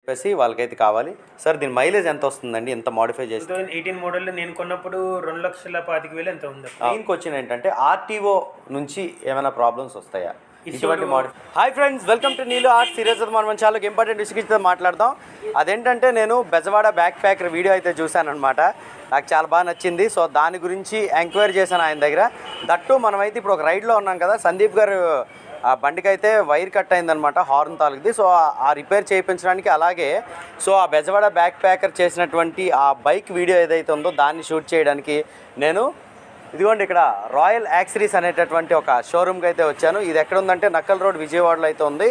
చెప్పేసి వాళ్ళకైతే కావాలి. సార్ దీని మైలేజ్ ఎంత వస్తుందండి ఎంత మోడిఫై చేసి? 2018 మోడల్లో నేను కొన్నప్పుడు 2,25,000 ఎంత ఉంది. మెయిన్ క్వశ్చన్ ఏంటంటే ఆర్టీఓ నుంచి ఏమైనా ప్రాబ్లమ్స్ వస్తాయా ఇటువంటి modify? Hi friends, welcome to Neelu art series. మనం చాలా ఇంపార్టెంట్ విషయం మాట్లాడదాం. అదేంటంటే నేను బెజవాడ బ్యాక్ ప్యాకర్ వీడియో అయితే చూశాను అనమాట. నాకు చాలా బాగా నచ్చింది. సో దాని గురించి ఎంక్వైరీ చేశాను ఆయన దగ్గర. దట్టు మనమైతే ఇప్పుడు ఒక రైడ్లో ఉన్నాం కదా, సందీప్ గారు ఆ బండికి అయితే వైర్ కట్ అయిందనమాట, హార్న్ తాలూకుది. సో ఆ రిపేర్ చేయించడానికి, అలాగే సో ఆ బెజవాడ బ్యాక్ ప్యాకర్ చేసినటువంటి ఆ బైక్ వీడియో ఏదైతే ఉందో దాన్ని షూట్ చేయడానికి నేను ఇదిగోండి ఇక్కడ రాయల్ యాక్సరీస్ అనేటటువంటి ఒక షోరూమ్కి అయితే వచ్చాను. ఇది ఎక్కడ ఉందంటే నక్కల్ రోడ్ విజయవాడలో అయితే ఉంది.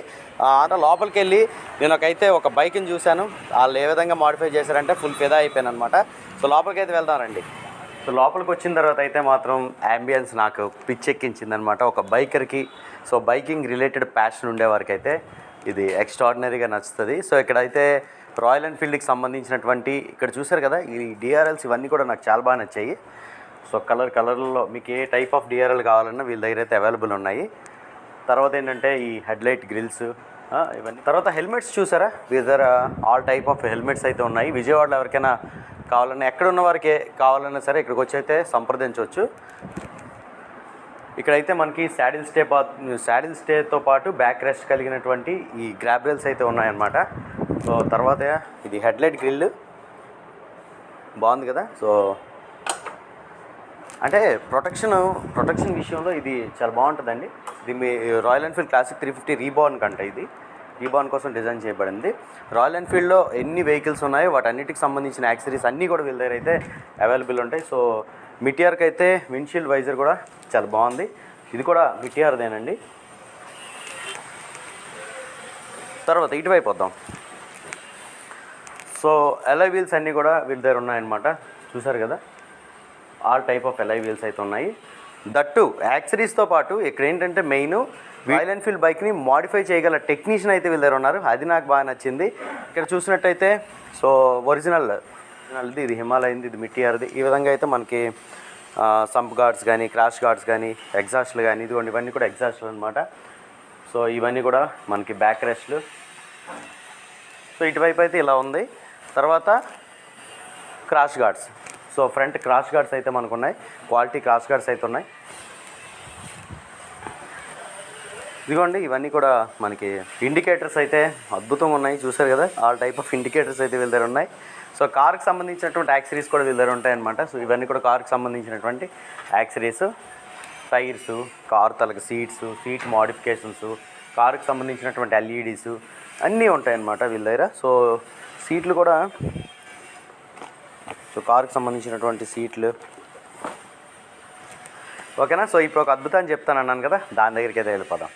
అంటే లోపలికి వెళ్ళి నేను ఒక బైక్ని చూశాను. వాళ్ళు ఏ విధంగా మాడిఫై చేశారంటే ఫుల్ ఫిదా అయిపోయాను అనమాట. సో లోపలికి అయితే వెళ్దామండి. సో లోపలికి వచ్చిన తర్వాత అయితే మాత్రం యాంబియన్స్ నాకు పిచ్చెక్కించింది అనమాట. ఒక బైకర్కి, సో బైకింగ్ రిలేటెడ్ ప్యాషన్ ఉండేవారికి అయితే ఇది ఎక్స్ట్రాడినరీగా నచ్చుతుంది. సో ఇక్కడైతే రాయల్ ఎన్ఫీల్డ్కి సంబంధించినటువంటి ఇక్కడ చూసారు కదా, ఈ డిఆర్ఎల్స్ ఇవన్నీ కూడా నాకు చాలా బాగా నచ్చాయి. సో కలర్లో మీకు ఏ టైప్ ఆఫ్ డిఆర్ఎల్ కావాలన్నా వీళ్ళ దగ్గర అయితే అవైలబుల్ ఉన్నాయి. తర్వాత ఏంటంటే ఈ హెడ్లైట్ గ్రిల్స్ ఇవన్నీ. తర్వాత హెల్మెట్స్ చూసారా, వీళ్ళ దగ్గర ఆల్ టైప్ ఆఫ్ హెల్మెట్స్ అయితే ఉన్నాయి. విజయవాడలో ఎవరికైనా కావాలన్నా, ఎక్కడున్న వారికి కావాలన్నా సరే ఇక్కడికి వచ్చి అయితే సంప్రదించవచ్చు. ఇక్కడైతే మనకి శాడిల్ స్టేతో పాటు బ్యాక్ రెస్ట్ కలిగినటువంటి ఈ గ్రాబ్ రైల్స్ అయితే ఉన్నాయన్నమాట. సో తర్వాత ఇది హెడ్లైట్ గ్రిల్ బాగుంది కదా. సో అంటే ప్రొటెక్షన్ విషయంలో ఇది చాలా బాగుంటుందండి. ఇది మీ రాయల్ ఎన్ఫీల్డ్ క్లాసిక్ 350 రీబార్న్ కంట, ఇది రీబార్న్ కోసం డిజైన్ చేయబడింది. రాయల్ ఎన్ఫీల్డ్లో ఎన్ని వెహికల్స్ ఉన్నాయో వాటన్నిటికి సంబంధించిన యాక్సరీస్ అన్నీ కూడా వీళ్ళ దగ్గర అయితే అవైలబుల్ ఉంటాయి. సో మిటిఆర్కి అయితే విండ్షీల్డ్ వైజర్ కూడా చాలా బాగుంది. ఇది కూడా మిటిఆర్దేనండి. తర్వాత ఇటువైపు వద్దాం. సో ఎలాయ్ వీల్స్ అన్నీ కూడా వీళ్ళ దగ్గర ఉన్నాయన్నమాట. చూసారు కదా, all type of alloy wheels అయితే ఉన్నాయి. దట్టు యాక్సరీస్తో పాటు ఇక్కడ ఏంటంటే మెయిన్ రాయల్ ఎన్ఫీల్డ్ బైక్ని మాడిఫై చేయగల టెక్నీషియన్ అయితే వీళ్ళ దగ్గర ఉన్నారు. అది నాకు బాగా నచ్చింది. ఇక్కడ చూసినట్టయితే సో ఒరిజినల్ది ఇది హిమాలయన్ది, ఇది మిటిఆర్ది. ఈ విధంగా అయితే మనకి సంప్ గార్డ్స్ కానీ, క్రాష్ గార్డ్స్ కానీ, ఎగ్జాస్ట్లు కానీ, ఇవన్నీ కూడా ఎగ్జాస్ట్లు అనమాట. సో ఇవన్నీ కూడా మనకి బ్యాక్ రెస్ట్లు. సో ఇటువైపు అయితే ఇలా ఉంది. తర్వాత crash guards, so front crash guards అయితే మనకు ఉన్నాయి, క్వాలిటీ క్రాష్ గార్డ్స్ అయితే ఉన్నాయి. ఇదిగోండి ఇవన్నీ కూడా మనకి ఇండికేటర్స్ అయితే అద్భుతంగా ఉన్నాయి. చూసారు కదా, ఆల్ టైప్ ఆఫ్ ఇండికేటర్స్ అయితే వీళ్ళ దగ్గర ఉన్నాయి. సో కార్కి సంబంధించినటువంటి యాక్సరీస్ కూడా వీళ్ళ దగ్గర ఉంటాయన్నమాట. సో ఇవన్నీ కూడా కార్కి సంబంధించినటువంటి యాక్సరీస్, టైర్స్, కార్ తలకి సీట్ మోడిఫికేషన్స్, కార్కి సంబంధించినటువంటి ఎల్ఈడీస్ అన్నీ ఉంటాయన్నమాట వీళ్ళ దగ్గర. సో సీట్లు కూడా, సో కార్కి సంబంధించినటువంటి సీట్లు ఓకేనా. సో ఇప్పుడు ఒక అద్భుతాన్ని చెప్తాను అన్నాను కదా, దాని దగ్గరికి అయితే వెళ్ళిపోదాం.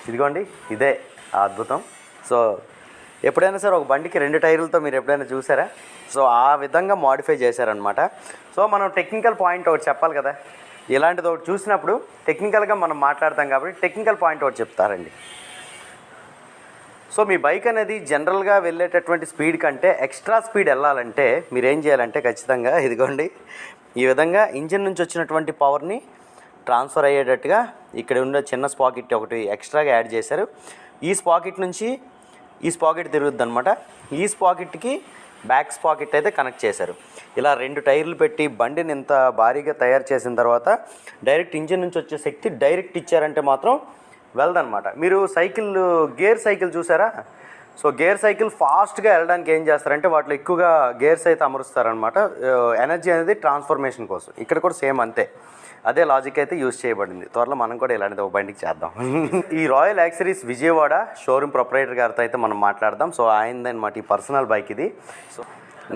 ఇదిగోండి ఇదే ఆ అద్భుతం. సో ఎప్పుడైనా సరే ఒక బండికి 2 టైర్లతో మీరు ఎప్పుడైనా చూసారా? సో ఆ విధంగా మాడిఫై చేశారనమాట. సో మనం టెక్నికల్ పాయింట్ ఒకటి చెప్పాలి కదా, ఇలాంటిది ఒకటి చూసినప్పుడు టెక్నికల్గా మనం మాట్లాడతాం కాబట్టి టెక్నికల్ పాయింట్ ఒకటి చెప్తారండి. సో మీ బైక్ అనేది జనరల్గా వెళ్ళేటటువంటి స్పీడ్ కంటే ఎక్స్ట్రా స్పీడ్ వెళ్ళాలంటే మీరు ఏం చేయాలంటే ఖచ్చితంగా ఇదిగోండి ఈ విధంగా ఇంజిన్ నుంచి వచ్చినటువంటి పవర్ని ట్రాన్స్ఫర్ అయ్యేటట్టుగా ఇక్కడ ఉన్న చిన్న స్పాకెట్ ఒకటి ఎక్స్ట్రాగా యాడ్ చేశారు. ఈ స్పాకెట్ నుంచి ఈ స్పాకెట్ తిరుగుద్ది అనమాట. ఈ స్పాకెట్కి బ్యాక్ స్పాకెట్ అయితే కనెక్ట్ చేశారు. ఇలా 2 టైర్లు పెట్టి బండిని ఇంత భారీగా తయారు చేసిన తర్వాత డైరెక్ట్ ఇంజిన్ నుంచి వచ్చే శక్తి డైరెక్ట్ ఇచ్చారంటే మాత్రం వెళ్దనమాట. మీరు గేర్ సైకిల్ చూసారా? సో గేర్ సైకిల్ ఫాస్ట్గా వెళ్ళడానికి ఏం చేస్తారంటే వాటిలో ఎక్కువగా గేర్స్ అయితే అమరుస్తారనమాట, ఎనర్జీ అనేది ట్రాన్స్ఫర్మేషన్ కోసం. ఇక్కడ కూడా సేమ్ అంతే, అదే లాజిక్ అయితే యూజ్ చేయబడింది. త్వరలో మనం కూడా ఇలాంటిది ఒక బండికి చేద్దాం. ఈ royal accessories Vijayawada showroom proprietor గారితో అయితే మనం మాట్లాడదాం. సో ఆయనదనమాట ఈ పర్సనల్ బైక్ ఇది. సో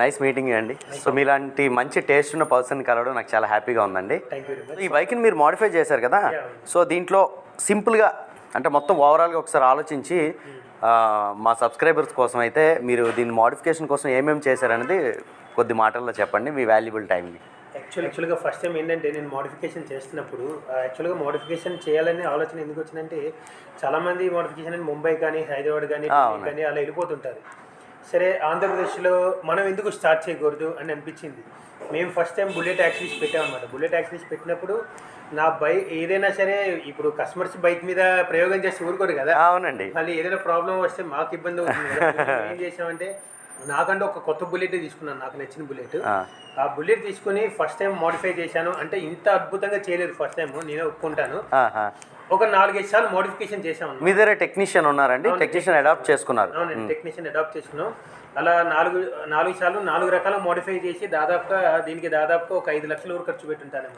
నైస్ మీటింగ్ అండి. సో మీలాంటి మంచి టేస్ట్ ఉన్న పర్సన్ కలవడం నాకు చాలా హ్యాపీగా ఉందండి. ఈ బైక్ని మీరు మాడిఫై చేశారు కదా, సో దీంట్లో సింపుల్గా అంటే మొత్తం ఓవరాల్గా ఒకసారి ఆలోచించి మా సబ్స్క్రైబర్స్ కోసం అయితే మీరు దీని మోడిఫికేషన్ కోసం ఏమేమి చేశారనేది కొద్ది మాటల్లో చెప్పండి, మీ వాల్యుబుల్ టైంని. యాక్చువల్గా ఫస్ట్ టైం ఏంటంటే నేను మోడిఫికేషన్ చేస్తున్నప్పుడు యాక్చువల్గా మోడిఫికేషన్ చేయాలనే ఆలోచన ఎందుకు వచ్చిందంటే చాలామంది మోడిఫికేషన్ అని ముంబై కానీ హైదరాబాద్ కానీ అలా వెళ్ళిపోతుంటారు. సరే ఆంధ్రప్రదేశ్లో మనం ఎందుకు స్టార్ట్ చేయకూడదు అని అనిపించింది. మేము ఫస్ట్ టైం బుల్లెట్ యాక్సిస్ పెట్టామన్నమాట. బుల్లెట్ యాక్సిస్ పెట్టినప్పుడు నా బైక్ ఏదైనా సరే ఇప్పుడు కస్టమర్స్ బైక్ మీద ప్రయోగం చేసి ఊరుకోరు కదా. అవునండి. మళ్ళీ ఏదైనా ప్రాబ్లం వస్తే మాకు ఇబ్బంది అవుతుంది కదా. ఏం చేసామంటే నాకంటే ఒక కొత్త బుల్లెట్ తీసుకున్నాను, నాకు నచ్చిన బుల్లెట్. ఆ బుల్లెట్ తీసుకుని ఫస్ట్ టైం మోడిఫై చేశాను. అంటే ఇంత అద్భుతంగా చేయలేదు ఫస్ట్ టైం, నేనే ఒప్పుకుంటాను. ఒక 4-5 సార్లు మోడిఫికేషన్ చేసాము. మీ దగ్గర టెక్నీషియన్ ఉన్నారండి? టెక్నీషియన్ అడాప్ట్ చేసుకున్నారు? అవునండి, టెక్నీషియన్ అడాప్ట్ చేసుకున్నాం. అలా 4 సార్లు 4 రకాల మోడిఫై చేసి దాదాపుగా ఒక 5 లక్షల వరకు ఖర్చు పెట్టుంటాను.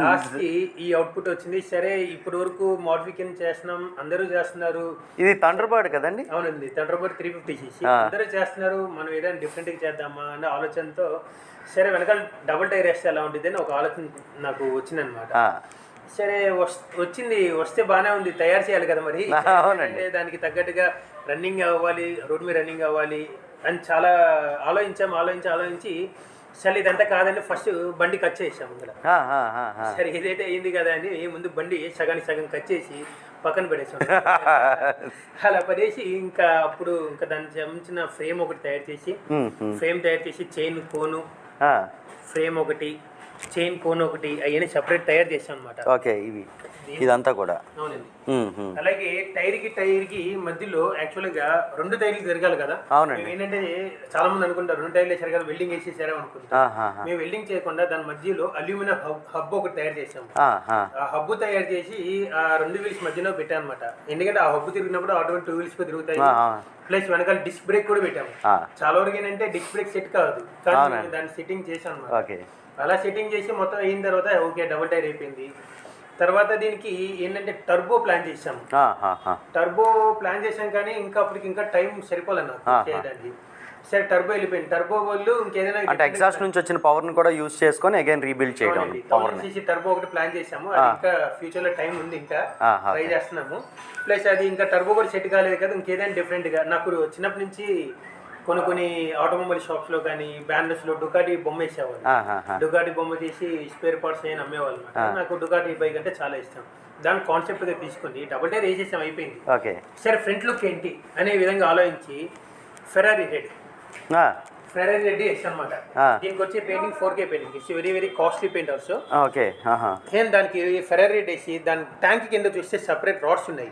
లాస్ట్కి ఈ అవుట్పుట్ వచ్చింది. సరే ఇప్పటి వరకు మోడిఫికేషన్ చేస్తున్నాం, అందరూ చేస్తున్నారు. ఇది థండర్బర్డ్ కదండి? అవునండి, థండర్బర్డ్ 350 చేసి అందరూ చేస్తున్నారు, మనం ఏదైనా డిఫరెంట్గా చేద్దామా అనే ఆలోచనతో సరే వెనకాల డబుల్ టైర్ వేస్తే ఎలా ఉంటుంది అని ఒక ఆలోచన నాకు వచ్చిందనమాట. సరే వస్తే బాగానే ఉంది, తయారు చేయాలి కదా మరి. అంటే దానికి తగ్గట్టుగా రన్నింగ్ అవ్వాలి, రోడ్ మీద రన్నింగ్ అవ్వాలి అని చాలా ఆలోచించి సరే ఇదంతా కాదని ఫస్ట్ బండి కట్ చేసాము అందులో. సరే ఏదైతే అయింది కదా అని ముందు బండి సగం కట్ చేసి పక్కన పడేసాం. అలా పడేసి ఇంకా దానికి సంబంధించిన ఫ్రేమ్ ఒకటి తయారు చేసి చైన్ కోను ఫ్రేమ్ ఒకటి, చైన్ కోన్ ఒకటి, అవన్నీ సెపరేట్ తయారు చేసాం అనమాట. ఓకే, ఇదంతా కూడా. అవునండి. అలాగే టైర్ కి మధ్యలో యాక్చువల్గా 2 టైర్లు తిరగాలి కదా. అవునండి. ఏంటంటే చాలా మంది అనుకుంటారు 2 టైర్లు వేసారు కదా వెల్డింగ్ వేసేసారా అనుకుంటారు. మేము వెల్డింగ్ చేయకుండా దాని మధ్యలో అల్యూమినియం హబ్ ఒకటి తయారు చేసాము. ఆ హబ్ తయారు చేసి ఆ 2 వీల్స్ మధ్యలో పెట్టాం అనమాట. ఎందుకంటే ఆ హబ్ తిరిగినప్పుడు ఆటోమేటిక్ 2 వీల్స్ తిరుగుతాయి. ప్లస్ వెనకాల డిస్క్ బ్రేక్ కూడా పెట్టాము. చాలా వరకు ఏంటంటే డిస్క్ బ్రేక్ సెట్ కాదు, కానీ దాన్ని సెట్టింగ్ చేసాం అనమాట. అలా సెట్టింగ్ చేసి మొత్తం అయిన తర్వాత ఓకే డబుల్ టైర్ అయిపోయింది. తర్వాత దీనికి ఏంటంటే టర్బో ప్లాన్ చేసాము. కానీ ఇంకా టైం సరిపోలేదు చేయడానికి. సరే టర్బో వెళ్ళిపోయింది. టర్బో వాళ్ళు ఇంకేదైనా అంటే ఎగ్జాస్ట్ నుంచి వచ్చిన పవర్ ని కూడా యూజ్ చేసుకొని అగైన్ రీబిల్డ్ చేయడం. టర్బో ఒకటి ప్లాన్ చేసాము. అది ఇంకా ఫ్యూచర్ లో టైం ఉంది, ఇంకా ట్రై చేస్తున్నాము. ప్లస్ అది ఇంకా టర్బో కూడా సెట్ కాలేదు కదా, ఇంకేదైనా డిఫరెంట్ గా. నాకు చిన్నప్పటి నుంచి కొన్ని ఆటోమొబైల్ షాప్స్ లో కానీ బ్యానర్స్ లో డుకాటి బొమ్మ వేసేవాళ్ళు. డుకాటి బొమ్మ తీసి స్పేర్ పార్ట్స్ ఏమైనా అమ్మేవాళ్ళు. నాకు డుకాటి బైక్ అంటే చాలా ఇష్టం. దాని కాన్సెప్ట్ గా తీసుకుని డబుల్ టైర్ వేసేసాం, అయిపోయింది. సరే ఫ్రంట్ లుక్ ఏంటి అనే విధంగా ఆలోచించి ఫెరారీ రెడ్ వేసాం అనమాట. దీనికి వచ్చే painting 4K painting. It's very very costly paint also. దానికి ఫెరారీ రెడ్ వేసి దాని ట్యాంక్ కింద చూస్తే సెపరేట్ రాడ్స్ ఉన్నాయి.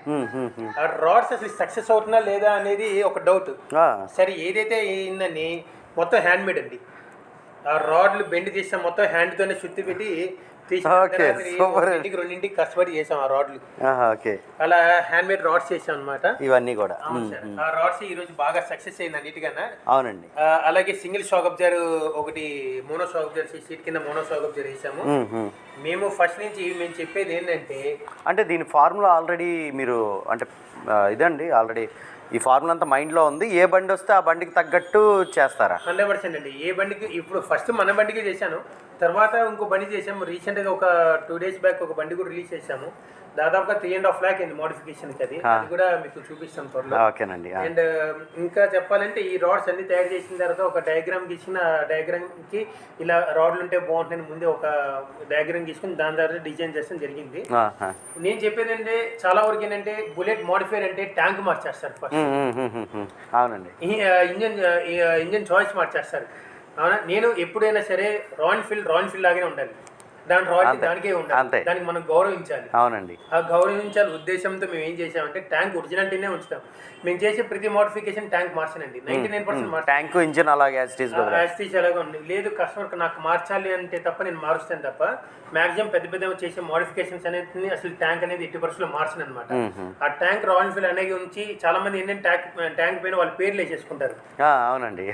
ఆ రాడ్స్ అసలు సక్సెస్ అవుతున్నా లేదా అనేది ఒక డౌట్. సరే ఏదైతే అయిందని మొత్తం హ్యాండ్ మేడ్ అండి. ఆ రాడ్లు బెండ్ తీసాం, మొత్తం హ్యాండ్ తోనే చుట్టి పెట్టి రెండింటికి కష్టపడి చేసాం ఆ రాడ్లు. అలా హ్యాండ్ మేడ్ రాడ్స్ చేసాం అనమాట. ఇవన్నీ కూడా ఆ రాడ్స్ ఈ రోజు బాగా సక్సెస్ అయింది అన్నిటికన్నా. అవునండి. అలాగే సింగిల్ షాక్ అబ్జర్ ఒకటి, మోనో షాక్ అబ్జర్ సీట్ కింద మోనో షాక్ అబ్జర్ వేసాము. మేము ఫస్ట్ నుంచి మేము చెప్పేది ఏంటంటే, అంటే దీని ఫార్ములా ఆల్రెడీ మీరు అంటే ఇదండి ఆల్రెడీ ఈ ఫార్ములా అంతా మైండ్లో ఉంది. ఏ బండి వస్తే ఆ బండికి తగ్గట్టు చేస్తారా? 100% అండి. ఏ బండికి ఇప్పుడు ఫస్ట్ మన బండికి చేశాను, తర్వాత ఇంకో బండి చేసాము. రీసెంట్గా ఒక 2 days బ్యాక్ ఒక బండి కూడా రిలీజ్ చేసాము. దాదాపుగా 3.5 lakh అయింది మోడిఫికేషన్కి. అది కూడా మీకు చూపిస్తాం త్వరలో. ఓకేనండి. అండ్ ఇంకా చెప్పాలంటే ఈ రాడ్స్ అన్ని తయారు చేసిన తర్వాత ఒక డయాగ్రామ్ గీసిన, డయాగ్రామ్కి ఇలా రాడ్లు ఉంటే బాగుంటుంది ముందే ఒక డయాగ్రామ్ గీసుకుని దాని ద్వారా డిజైన్ చేస్తాం జరిగింది. నేను చెప్పేది అంటే చాలా వరకు ఏంటంటే బుల్లెట్ మోడిఫైర్ అంటే ట్యాంక్ మార్చేస్తారు ఫస్ట్. అవునండి. ఇంజన్ చాయిస్ మార్చేస్తారు. అవునా, నేను ఎప్పుడైనా సరే రాయల్ ఫీల్డ్ లాగానే ఉండాలి. దాని రాయల్టీ దానికే ఉండాలి, దానికి మనం గౌరవించాలి. అవునండి. ఆ గౌరవించాలి ఉద్దేశంతో మేము ఏం చేసామంటే ట్యాంక్ ఒరిజినాలిటీనే ఉంచుతాం. మేము చేసే ప్రతి మోడిఫికేషన్ ట్యాంక్ మార్చానండి. 99% ట్యాంక్ ఇంజిన్ అలాగే అలాగే ఉంది. లేదు కస్టమర్ నాకు మార్చాలి అంటే తప్ప నేను మారుస్తాను తప్ప మాక్సిమం పెద్ద చేసే మోడిఫికేషన్స్ అనేది అసలు ట్యాంక్ అనేది 80% మార్చిన అనమాట. ఆ ట్యాంక్ రాయల్ ఫీల్డ్ అనేది ఉంచి చాలా మంది ఏంటంటే ట్యాంక్ పైన వాళ్ళ పేర్లు వేసేసుకుంటారు. అవునండి.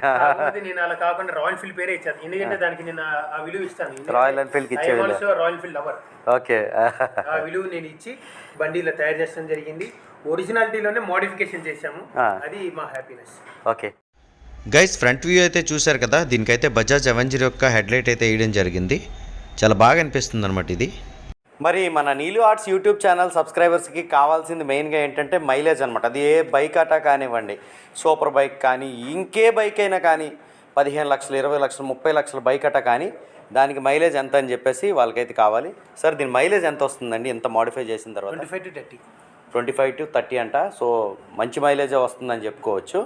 నేను అలా కాకుండా రాయల్ ఫీల్డ్ పేరే ఇచ్చాను, ఎందుకంటే దానికి నేను ఆ విలువ ఇస్తాను. Royal Enfield royal field lover. Okay, ఆ విలువ నేను ఇచ్చి బండిలో తయారు చేయడం జరిగింది. ఒరిజినాలిటీలోనే మోడిఫికేషన్ చేశాము, అది మా happiness. Okay guys, front view అయితే చూశారు కదా. దీనికైతే బజాజ్ అవెంజర్ యొక్క హెడ్లైట్ అయితే వేయడం జరిగింది. చాలా బాగా అనిపిస్తుంది అనమాట ఇది. మరి మన నీలు ఆర్ట్స్ యూట్యూబ్ ఛానల్ సబ్స్క్రైబర్స్కి కావాల్సింది మెయిన్గా ఏంటంటే మైలేజ్ అనమాట. అది ఏ బైక్ అటా కానివ్వండి, సూపర్ బైక్ కానీ ఇంకే బైక్ అయినా కానీ 15 లక్షలు 20 లక్షలు 30 లక్షల బైక్ అటా కానీ దానికి మైలేజ్ ఎంత అని చెప్పేసి వాళ్ళకైతే కావాలి. సార్ దీని మైలేజ్ ఎంత వస్తుందండి ఎంత మోడిఫై చేసిన తర్వాత? 25 to 30 25 to 30 అంట. సో మంచి మైలేజే వస్తుందని చెప్పుకోవచ్చు.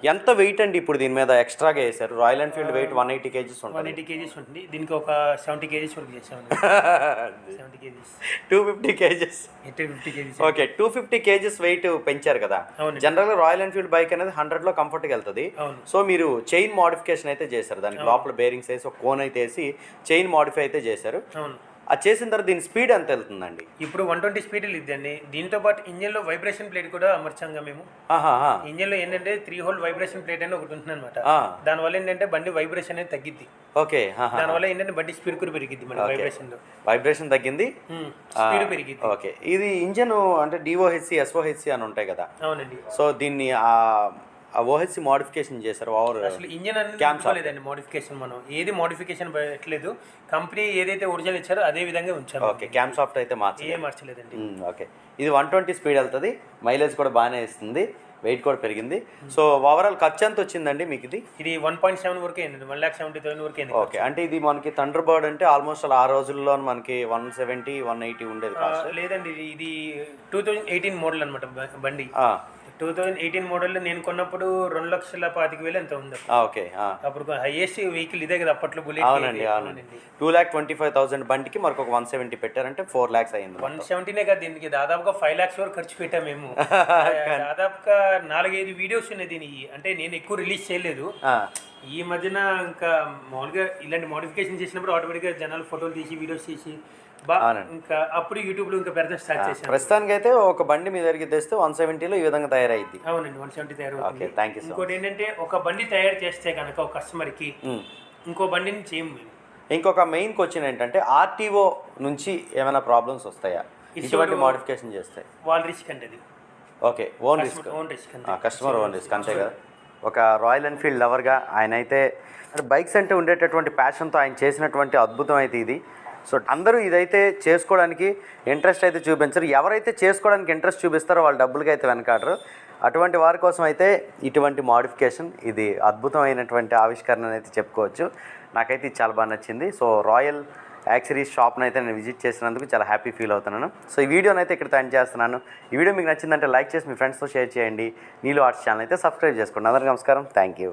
ఎంత వెయిట్ అండి ఇప్పుడు దీని మీద ఎక్స్ట్రాగా వేసారు? రాయల్ ఎన్ఫీల్డ్ వెయిట్ 180 కేజీస్ ఉంటుంది. 180 కేజీస్ ఉంటుంది. దీనికి ఒక 70 కేజీస్ వరకు చేసాము. 70 kgs 250 kgs 250 kgs okay. 250 kgs weight పెంచారు కదా. జనరల్గా రాయల్ ఎన్ఫీల్డ్ బైక్ అనేది 100లో కంఫర్ట్గా వెళ్తుంది. సో మీరు చైన్ మోడిఫికేషన్ అయితే చేశారు, దానికి లోపల బేరింగ్స్ వేసి ఒక కోన్ అయితే వేసి చైన్ మోడిఫై అయితే చేశారు. అవును. అది చేసిన తర్వాత దీని స్పీడ్ ఎంత వెళ్తుందండి? ఇప్పుడు 120 స్పీడ్ ఇద్దండి. దీంతో పాటు ఇంజన్లో వైబ్రేషన్ ప్లేట్ కూడా అమర్చాంగా మేము. ఇంజన్లో ఏంటంటే 3 హోల్ వైబ్రేషన్ ప్లేట్ అని ఒకటి ఉంటుంది అనమాట. దానివల్ల ఏంటంటే బండి వైబ్రేషన్ అనేది తగ్గిద్ది. ఓకే. దానివల్ల ఏంటంటే బండి స్పీడ్ కూడా పెరిగిద్ది. వైబ్రేషన్ తగ్గింది, స్పీడ్ పెరిగిద్ది. ఓకే. ఇది ఇంజన్ అంటే డిఓహెచ్సి ఎస్ఓహెచ్సి అని ఉంటాయి కదా. అవునండి. సో దీన్ని ఓహెచ్సి మోడిఫికేషన్ చేశారు. అసలు ఇంజన్ అనేది లేదండి మోడిఫికేషన్. మనం ఏది మోడిఫికేషన్ పెట్టలేదు. కంపెనీ ఏదైతే ఒరిజినల్ ఇచ్చారో అదే విధంగా ఉంచారు. ఓకే. క్యామ్ సాఫ్ట్ అయితే మార్చలేదండి. ఓకే. ఇది 120 స్పీడ్ వెళ్తుంది, మైలేజ్ కూడా బాగానే ఇస్తుంది, వెయిట్ కూడా పెరిగింది. సో ఓవరాల్ ఖర్చు ఎంత వచ్చిందండి మీకు? ఇది 1.7 వరకు అయింది. 1,70,000 వరకు అయింది. ఓకే. అంటే ఇది మనకి థండర్ బర్డ్ అంటే ఆల్మోస్ట్ ఆ రోజుల్లో మనకి 170, 180 ఉండేది. లేదండి, ఇది 2018 మోడల్ అనమాట బండి. 2018 మోడల్ నేను కొన్నప్పుడు 2,25,000 ఎంత ఉంది. ఓకే. అప్పుడు హైయెస్ట్ వెహికల్ ఇదే కదా అప్పట్లో, బుల్లెట్. అవునండి. 2,25,000 బండికి మనకు ఒక 170 పెట్టారంటే 4 lakhs అయింది. 170నే కదా, దీనికి దాదాపుగా 5 lakhs వరకు ఖర్చు పెట్టాము మేము. దాదాపుగా 4-5 వీడియోస్ ఉన్నాయి దీనికి. అంటే నేను ఎక్కువ రిలీజ్ చేయలేదు. ఈ మధ్యన ఇంకా మామూలుగా ఇలాంటి మోడిఫికేషన్ చేసినప్పుడు ఆటోమేటిక్గా జనాలు ఫోటోలు తీసి వీడియోస్ తీసి ఇంకా అప్పుడు యూట్యూబ్లో ఇంకా పెద్ద స్టార్ట్ చేశాను. ప్రస్తుతానికి అయితే ఒక బండి మీ దగ్గరికి తెస్తే 170లో ఈ విధంగా తయారైద్ది. అవునండి, 170 తయారవుతుంది. Thank you. ఇంకోటి ఏంటంటే ఒక బండి తయారు చేస్తే కనుక ఒక కస్టమర్కి ఇంకో బండిని చేయము మేము. ఇంకొక మెయిన్ క్వశ్చన్ ఏంటంటే ఆర్టీఓ నుంచి ఏమైనా ప్రాబ్లమ్స్ వస్తాయా ఇటువంటి మోడిఫికేషన్ చేస్తే? వాళ్ళ రిస్క్ అంటే అది. Okay. Own risk, customer own risk అంతే కదా. ఒక రాయల్ ఎన్ఫీల్డ్ లవర్గా ఆయన అయితే బైక్స్ అంటే ఉండేటటువంటి ప్యాషన్తో ఆయన చేసినటువంటి అద్భుతం అయితే ఇది. సో అందరూ ఇదైతే చేసుకోవడానికి ఇంట్రెస్ట్ అయితే చూపించరు. ఎవరైతే చేసుకోవడానికి ఇంట్రెస్ట్ చూపిస్తారో వాళ్ళ డబ్బులకి అయితే వెనకాడరు. అటువంటి వారి కోసం అయితే ఇటువంటి మోడిఫికేషన్ ఇది అద్భుతమైనటువంటి ఆవిష్కరణ అయితే చెప్పుకోవచ్చు. నాకైతే ఇది చాలా బాగా నచ్చింది. సో రాయల్ యాక్సరీస్ షాప్ని అయితే నేను విజిట్ చేసినందుకు చాలా హ్యాపీ ఫీల్ అవుతున్నాను. సో ఈ వీడియోని అయితే ఇక్కడ ఎండ్ చేస్తున్నాను. ఈ వీడియో మీకు నచ్చిందంటే లైక్ చేసి మీ ఫ్రెండ్స్తో షేర్ చేయండి. నీలు ఆర్ట్స్ ఛానల్ అయితే సబ్స్క్రైబ్ చేసుకోండి. అందరికీ నమస్కారం. Thank you.